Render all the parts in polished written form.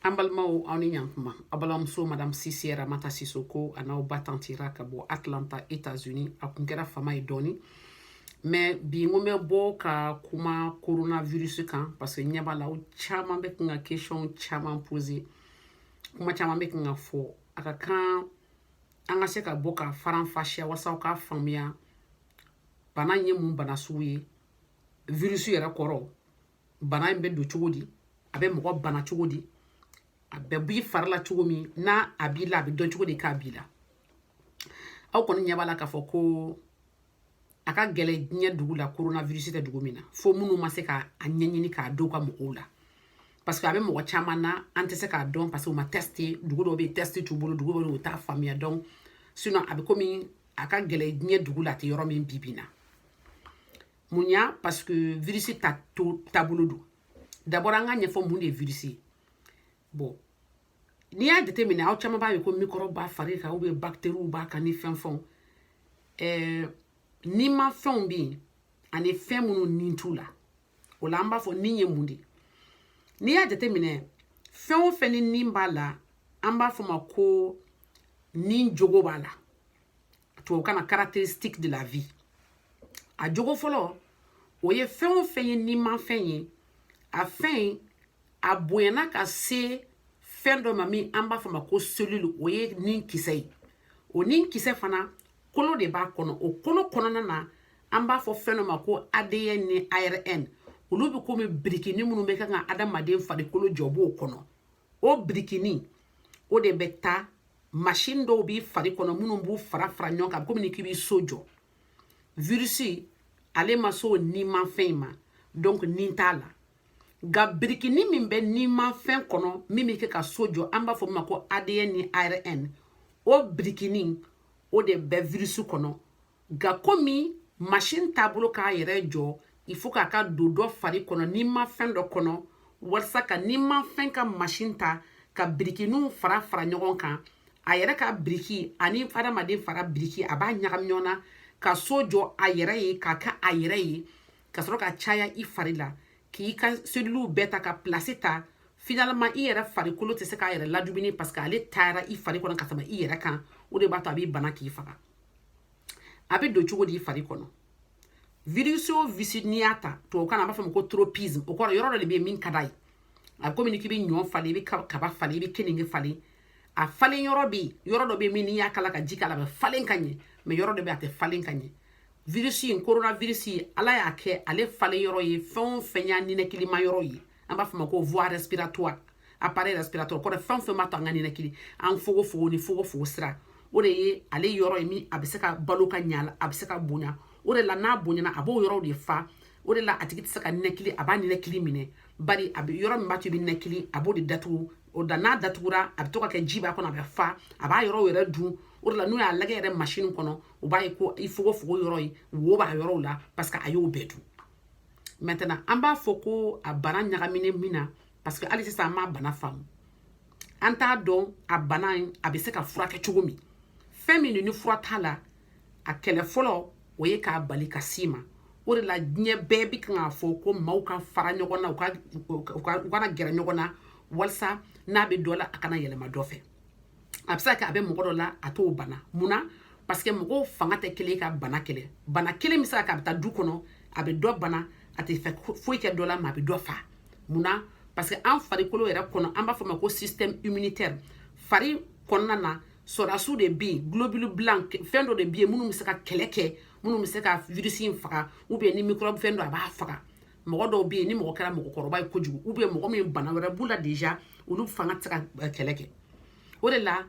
Ambalmao awni yankuma. Abalamso Madame Sisiera Mata Sissoko anao batantira ka bo Atlanta, États-Unis. Akunkera fama idoni. Mais bi ngome bo ka kuma coronavirus kan parce que nyaba la o chama be nga question chama posé. Kuma chama be nga fo. Aka kan anga se ka bo ka faran fashia wasa ka famia. Bana nye mun bana suye. Virus yera koro. Bana mbe do chogodi. Abe moko bana chogodi. Abe bi farla chogomi na abila be don chogodi ka abila. Aw kono nyaba la ka fo ko aka gele nya dugu la coronavirus te dugu mina fo munu ma se ka anyanyini ka do ka mo la parce que abe mo chama na ante se ka don parce que o ma tester dugu do be tester tu bolo dugu do ta famia donc sinon abe komi aka gele nya dugu la te yoro min bibina munya parce que virus ta to tabolo do d'abord anga nya fo mun de virus bon ni a déterminer aw chama ba ko microbe ba fari ka ou be bactérie ba ka ni fenfon ni ma fɛnw bi ani fɛn minnu ni tu la o la an b'a fɔ ni ye mun de ni y'a jate minɛ fɛn o fɛn ni b'a la an b'a fɔ ma ko ni jogo b'a la to kana caractéristique de la vie a jogo fɔlɔ o ye fɛn o fɛn ye ni ma fɛn ye a fɛn a bonyana ka se fɛn dɔ ma min an b'a fɔ ma ko cellule o ye ni kisɛ ye o ni kisɛ fana kolo de b'a kɔnɔ o kolo kɔnɔna na an b'a fɔ fɛn dɔ ma ko ADN ni ARN olu bi komi birikini minnu bɛ kan ka adamaden farikolo jɔ b'o kɔnɔ o birikini o de bɛ taa machine dɔw bi fari kɔnɔ minnu b'u fara fara ɲɔgɔn kan komi ni k'i bi so jɔ virus ale ma so ni ma fɛn ma donc ni t'a la nka birikini min bɛ ni ma fɛn kɔnɔ min bɛ kɛ ka so jɔ an b'a fɔ ma ko ADN ni ARN o birikini o de bɛ virus kɔnɔ nka komi machine taabolo k'a yɛrɛ jɔ il faut k'a ka don dɔ fari kɔnɔ ni ma fɛn dɔ kɔnɔ walasa ka ni ma fɛn ka machine ta ka birikiniw fara fara ɲɔgɔn kan a yɛrɛ ka biriki ani adamaden fara biriki a b'a ɲagami ɲɔgɔn na ka so jɔ a yɛrɛ ye k'a kɛ a yɛrɛ ye ka sɔrɔ ka caya i fari la k'i ka cellules bɛɛ ta ka place ta finalement i yɛrɛ farikolo tɛ se k'a yɛrɛ ladumuni parce que ale taara i fari kɔnɔ ka tɛmɛ i yɛrɛ kan o de b'a to a b'i bana k'i faga a bɛ don cogo di i fari kɔnɔ virus o virus n'i y'a ta tubabukan na an b'a fɔ ma ko tropisme o kɔrɔ yɔrɔ dɔ de bɛ yen min ka d'a ye a bɛ komi ni k'i bɛ ɲɔ falen i bɛ kaba falen i bɛ keninge falen a falen yɔrɔ bɛ yen yɔrɔ dɔ bɛ yen min n'i y'a kala ka ji k'a la a bɛ falen ka ɲɛ mais yɔrɔ dɔ bɛ yen a tɛ falen ka ɲɛ virus in coronavirus in ala y'a kɛ ale falen yɔrɔ ye fɛn o fɛn y'a ninɛkilima yɔrɔ ye an b'a fɔ ma ko voie respiratoire appareil respiratoire kɔrɔ fɛn o fɛn b'a to an ka ninɛkili an fogofogo ni fogofogo sira o de ye ale yɔrɔ ye min a bɛ se ka balo ka ɲɛ a la a bɛ se ka bonya o de la n'a bonyana a b'o yɔrɔ de fa o de la a tigi tɛ se ka ninɛkili a b'a ninɛkili minɛ bari a bɛ yɔrɔ min b'a to i bɛ ninɛkili a b'o de datugu o da n'a datugura a bɛ to ka kɛ ji b'a kɔnɔ a bɛ fa a b'a yɔrɔ yɛrɛ dun o de la n'o y'a lagɛ yɛrɛ machine kɔnɔ o b'a ye ko i fogofogo yɔrɔ ye wo b'a yɔrɔ la parce que a y'o bɛɛ dun maintenant an b'a fɔ ko a bana ɲagaminen min na parce que hali sisan an m'a bana faamu an t'a dɔn a bana in a bɛ se ka furakɛ cogo min fɛn min ni fura t'a la a kɛlɛ fɔlɔ o ye k'a bali ka s'i ma o de la diɲɛ bɛɛ bi kan k'a fɔ ko maaw ka fara ɲɔgɔn na u kana gɛrɛ ɲɔgɔn na walasa n'a bɛ dɔ la a kana yɛlɛma dɔ fɛ a bɛ se ka kɛ a bɛ mɔgɔ dɔ la a t'o bana munna parce que mɔgɔw fanga tɛ kelen ka bana kɛlɛ bana kelen bɛ se ka kɛ a bɛ taa du kɔnɔ a bɛ dɔ bana a tɛ fɛ foyi kɛ dɔ la mais a bɛ dɔ fa munna parce que an farikolo yɛrɛ kɔnɔ an b'a fɔ ma ko système immunitaire fari kɔnɔna na sɔrasiw de bɛ yen globule blanc fɛn dɔ de bɛ yen minnu bɛ se ka kɛlɛ kɛ minnu bɛ se ka virus in faga ou bien ni microbe fɛn dɔ a b'a faga mɔgɔ dɔw bɛ yen ni mɔgɔ kɛra mɔgɔkɔrɔba ye kojugu ou bien mɔgɔ min bana wɛrɛ b'u la déjà olu fanga tɛ se ka kɛlɛ kɛ o de la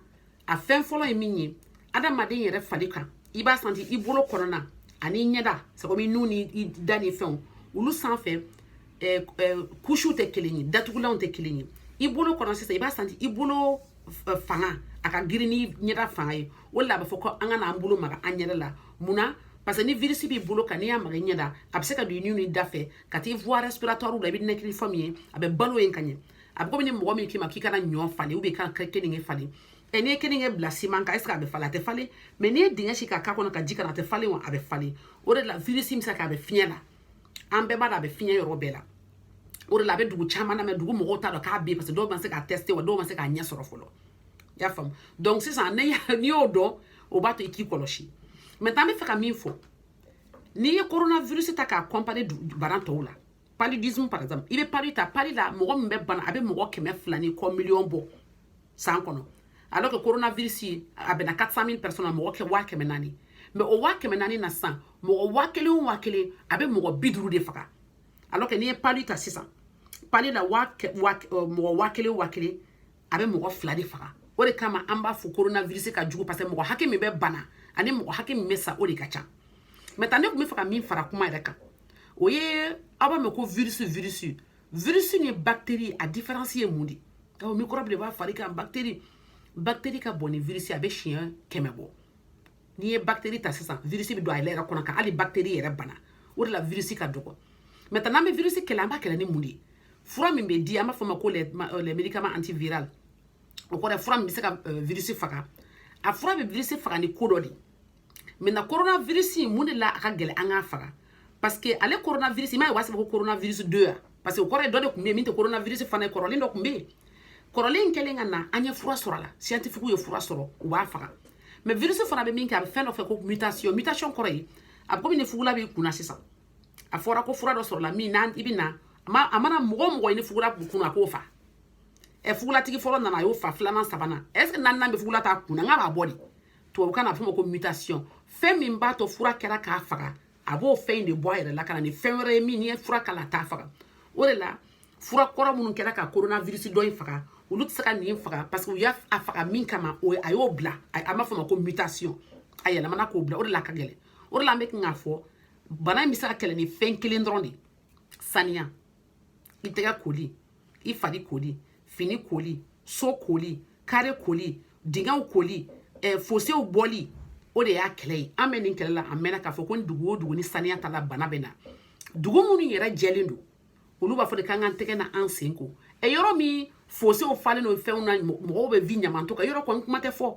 a fɛn fɔlɔ ye min ye adamaden yɛrɛ fari kan i b'a santi i bolo kɔnɔna ani ɲɛda c'est comme i nu ni i da ni fɛnw olu sanfɛ couches tɛ kelen ye datugulanw tɛ kelen ye i bolo kɔnɔ sisan i b'a santi i bolo fanga a ka girin ni ɲɛda fanga ye o de la a bɛ fɔ ko an ka n'an bolo maga an ɲɛda la munna parce que ni virus b'i bolo kan n'i y'a maga i ɲɛda a bɛ se ka don i ni da fɛ ka taa i voie respiratoire la i bɛ ninɛkili fɛn min ye a bɛ balo yen ka ɲɛ a bɛ komi ni mɔgɔ min k'i ma k'i kana ɲɔ falen ou bien i kana keninge falen n'i ye keninge bila siman kan est-ce que a bɛ falen a tɛ falen mais n'i ye dingɛ si k'a k'a kɔnɔ ka ji kana a tɛ falen wa a bɛ falen o de la virus bɛ se ka kɛ a bɛ fiɲɛ la an bɛɛ b'a dɔn a bɛ fiɲɛ yɔrɔ bɛɛ la o de la be dugu caman na mais dugu mɔgɔw t'a dɔn k'a be parce que dɔw ma se k'a tester wa dɔw ma se k'a ɲɛ sɔrɔ fɔlɔ y'a faamu donc sisan n'i y'o dɔn o b'a to i k'i kɔlɔsi maintenant an bɛ fɛ ka min fɔ n'i ye coronavirus ta k'a comparer bana tɔw la paludisme par exemple i bɛ palu ta palu la mɔgɔ min bɛ bana a bɛ mɔgɔ 200 ni kɔ miliyɔn bɔ san kɔnɔ alors que coronavirus a bɛna 400,000 personnes na mɔgɔ 400,000 mais o 400,000 na sisan mɔgɔ 1,000 a bɛ mɔgɔ 50 de faga alors que n'i ye palu ta sisan palu la mɔgɔ 1,000 a bɛ mɔgɔ 2 de faga o de kama an b'a fɔ coronavirus ka jugu parce que mɔgɔ hakɛ min bɛ bana ani mɔgɔ hakɛ min bɛ sa o de ka ca maintenant ne kun bɛ fɛ ka min fara kuma yɛrɛ kan o ye aw b'a mɛn ko virus ni bactérie a différence ye mun de microbe de b'a fari kan bactérie ka bon ni virus a bɛ siɲɛ 100 bɔ n'i ye bactérie ta sisan virus bɛ don a yɛrɛ kɔnɔ kan hali bactérie yɛrɛ bana o de la virus ka dɔgɔ maintenant an bɛ virus kɛlɛ an b'a kɛlɛ ni mun de fura min bɛ di an b'a fɔ o ma ko les médicaments antivirales o kɔrɔ fura min bɛ se ka virus faga a fura bɛ virus faga ni ko dɔ de maintenant coronavirus mun de la a ka gɛlɛ an k'a faga parce que ale coronavirus i m'a ye u b'a sɛbɛn ko coronavirus 2 parce que o kɔrɔ ye dɔ de tun bɛ yen min tɛ coronavirus fana ye kɔrɔlen dɔ tun bɛ yen kɔrɔlen kɛlen ka na an ye fura sɔrɔ a la scientifique ye fura sɔrɔ u b'a faga mais virus fana bɛ min kɛ a bɛ fɛn dɔ fɛ ko mutation kɔrɔ ye a bɛ komi ni fugula b'i kunna sisan a fɔra ko fura dɔ sɔrɔ la min na i bɛ na a mana mɔgɔ ye ni fugula b'u kunna a k'o fa fugulatigi fɔlɔ nana a y'o fa filanan sabanan est ce que naaninan bɛ fugula t'a kunna n k'a b'a bɔ de tubabukan na a bɛ fɔ o ma ko mutation fɛn min b'a to fura kɛra k'a faga a b'o fɛn in de bɔ a yɛrɛ la ka na ni fɛn wɛrɛ ye min n'i ye fura k'a la a t'a faga o de la fura kɔrɔ minnu kɛra ka coronavirus dɔ in faga olu tɛ se ka nin faga parce que u y'a faga min kama a y'o bila a b'a fɔ o ma ko mutation a yɛlɛmana k'o bila o de la a ka gɛlɛn o de la an bɛ kan k'a fɔ bana in bɛ se ka kɛlɛ ni fɛn kelen dɔrɔn de saniya i tɛgɛ koli i fari koli fini koli so koli kare koli dingɛw koli fosew bɔli o de y'a kɛlɛ ye an bɛ nin kɛlɛ la a mɛnna k'a fɔ ko dugu o dugu ni saniya ta la bana bɛ na dugu minnu yɛrɛ jɛlen don olu b'a fɔ de k'an k'an tɛgɛ na an sen ko yɔrɔ min fosew falen n'o fɛnw na mɔgɔw bɛ vi ɲamantɔ kan yɔrɔ kɔni kuma tɛ fɔ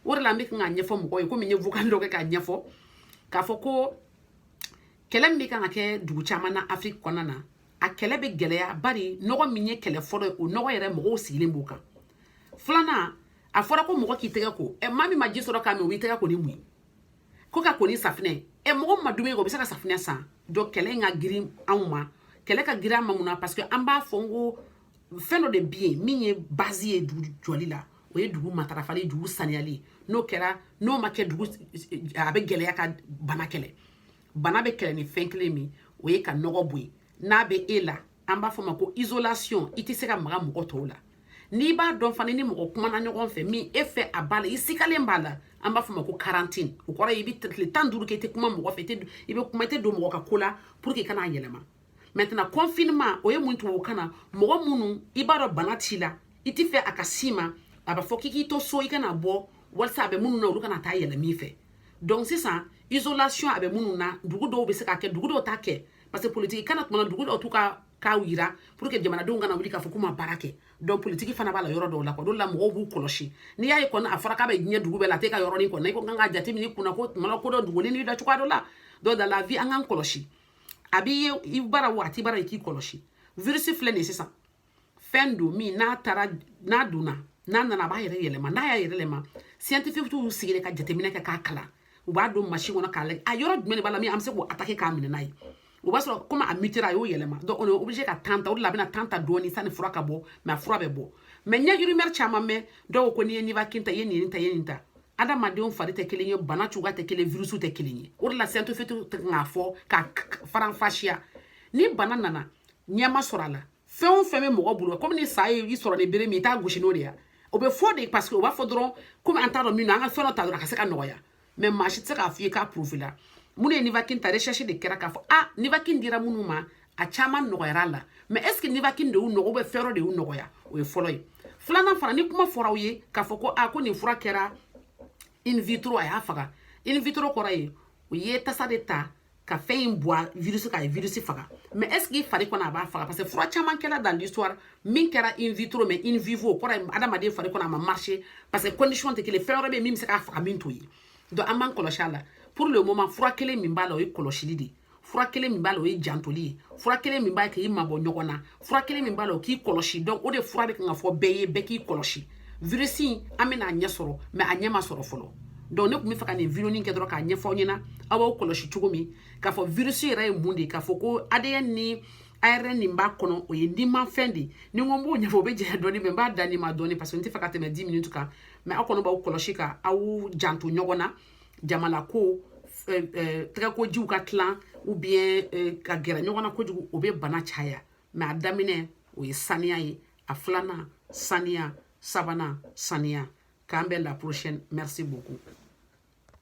o de la an bɛ kan k'a ɲɛfɔ mɔgɔw ye komi n ye vocal dɔ kɛ k'a ɲɛfɔ k'a fɔ ko kɛlɛ min bɛ kan ka kɛ dugu caman na Afiriki kɔnɔna na a kɛlɛ bɛ gɛlɛya bari nɔgɔ min ye kɛlɛ fɔlɔ ye o nɔgɔ yɛrɛ mɔgɔw sigilen b'o kan filanan a fɔra ko mɔgɔ k'i tɛgɛ ko maa min ma ji sɔrɔ k'a min o b'i tɛgɛ ko ni mun ye ko ka ko ni safinɛ mɔgɔ ma dumuni kɛ o bɛ se ka safinɛ san donc kɛlɛ in ka girin anw ma kɛlɛ ka girin an ma mun na parce que an b'a fɔ n ko fɛn dɔ de bɛ yen min ye base ye dugu jɔli la o ye dugu matarafali dugu saniyali n'o kɛra n'o ma kɛ dugu a bɛ gɛlɛya ka bana kɛlɛ bana bɛ kɛlɛ ni fɛn kelen min o ye ka nɔgɔ bɔ yen n'a bɛ e la an b'a fɔ o ma ko isolation i tɛ se ka maga mɔgɔ tɔw la n'i b'a dɔn fana ni mɔgɔ kumana ɲɔgɔn fɛ min e fɛ a b'a la i sikalen b'a la an b'a fɔ o ma ko quarantine o kɔrɔ ye i bɛ tile 15 kɛ i tɛ kuma mɔgɔ fɛ i bɛ kuma i tɛ don mɔgɔ ka ko la pour que i kana yɛlɛma maintenant confinement o ye mun tubabukan na mɔgɔ minnu i b'a dɔn bana t'i la i tɛ fɛ a ka s'i ma a b'a fɔ k'i k'i to so i kana bɔ walasa a bɛ minnu na olu kana taa yɛlɛ min fɛ donc sisan isolation a bɛ minnu na dugu dɔw bɛ se ka kɛ dugu dɔw t'a kɛ parce que politique kana tuma dugu dɔw t'u ka k'aw yira pour que jamanadenw kana wuli k'a fɔ k'u ma baara kɛ donc politique fana b'a la yɔrɔ dɔw la quoi dɔw la mɔgɔw b'u kɔlɔsi n'i y'a ye kɔni a fɔra k'a bɛ diɲɛ dugu bɛɛ la a t'e ka yɔrɔnin kɔnɔ i ko kan ka jateminɛ i kunna ko tuma la ko dɔ dogolen n'i da cogoya dɔ la donc dans la vie an k'an kɔlɔsi a b'i ye i bara o a t'i bara i k'i kɔlɔsi virus filɛ nin ye sisan fɛn don min n'a donna n'a nana a b'a yɛrɛ yɛlɛma n'a y'a yɛrɛ yɛlɛma scientifique t'u sigilen ka jateminɛ kɛ k'a kalan u b'a don machine kɔnɔ k'a lajɛ a yɔrɔ jumɛn de b'a la min an bɛ se k'o attaquer k'a minɛ n'a ye o b'a sɔrɔ komi a mutera a y'o yɛlɛma donc on est obligé ka temps ta o de la a bɛna temps ta dɔɔni sanni fura ka bɔ mais a fura bɛ bɔ mais ɲɛ rumeur caman mɛn dɔw ko n'i ye nivaquine ta i ye nin ta i ye nin ta adamadenw fari tɛ kelen ye bana cogoya tɛ kelen virus tɛ kelen ye o de la scientifique tɛ k'a fɔ ka faranfasiya ni bana nana ɲɛma sɔrɔ a la fɛn o fɛn bɛ mɔgɔ bolo komi ni sa ye i sɔrɔ ni bere min i t'a gosi n'o de ye o bɛ fɔ de parce que o b'a fɔ dɔrɔn komi an t'a dɔn min na an ka fɛn dɔ ta dɔrɔn a ka se ka nɔgɔya mais maa si tɛ se k'a fɔ i k'a prouver la minnu ye nivaquine ta recherche de kɛra k'a fɔ nivaquine dira minnu ma a caman nɔgɔyara a la mais est ce que nivaquine de y'u nɔgɔ ou bien fɛn dɔ de y'u nɔgɔya o ye fɔlɔ ye filanan fana ni kuma fɔra aw ye k'a fɔ ko ko nin fura kɛra in vitro a y'a faga in vitro kɔrɔ ye o ye tasa de ta ka fɛn in bɔ virus k'a ye virus faga mais est ce que i fari kɔnɔ a b'a faga parce que fura caman kɛra dans l'histoire min kɛra in vitro mais in vivo o kɔrɔ ye adamaden fari kɔnɔ a ma marcher parce que condition tɛ kelen fɛn wɛrɛ bɛ yen min bɛ se k'a faga min t'o ye donc an b'an kɔlɔsi a la pour le moment fura kelen min b'a la o ye kɔlɔsili de ye fura kelen min b'a la o ye jantoli ye fura kelen min b'a k'i mabɔ ɲɔgɔn na fura kelen min b'a la o k'i kɔlɔsi donc o de fura de kan ka fɔ bɛɛ ye bɛɛ k'i kɔlɔsi virus an bɛna a ɲɛ sɔrɔ mais a ɲɛ ma sɔrɔ fɔlɔ donc ne kun bɛ fɛ ka nin vidéo kɛ dɔrɔn k'a ɲɛfɔ aw ɲɛna aw b'aw kɔlɔsi cogo min k'a fɔ virus yɛrɛ ye mun de ye k'a fɔ ko ADN ni ARN nin b'a kɔnɔ o ye nimafɛn de ni n ko n b'o ɲɛfɔ o bɛ janya dɔɔni mais n b'a da ni ma dɔɔni parce que n tɛ fɛ ka tɛmɛ 10 minutes kan mais aw kɔni b'aw kɔlɔsi ka aw janto ɲɔgɔn na jamana ko tɛgɛkojiw ka tilan ou bien ka gɛrɛ ɲɔgɔn na kojugu o bɛ bana caya mais a daminɛ o ye saniya ye a filanan saniya sabanan saniya k'an bɛn la prochaine merci beaucoup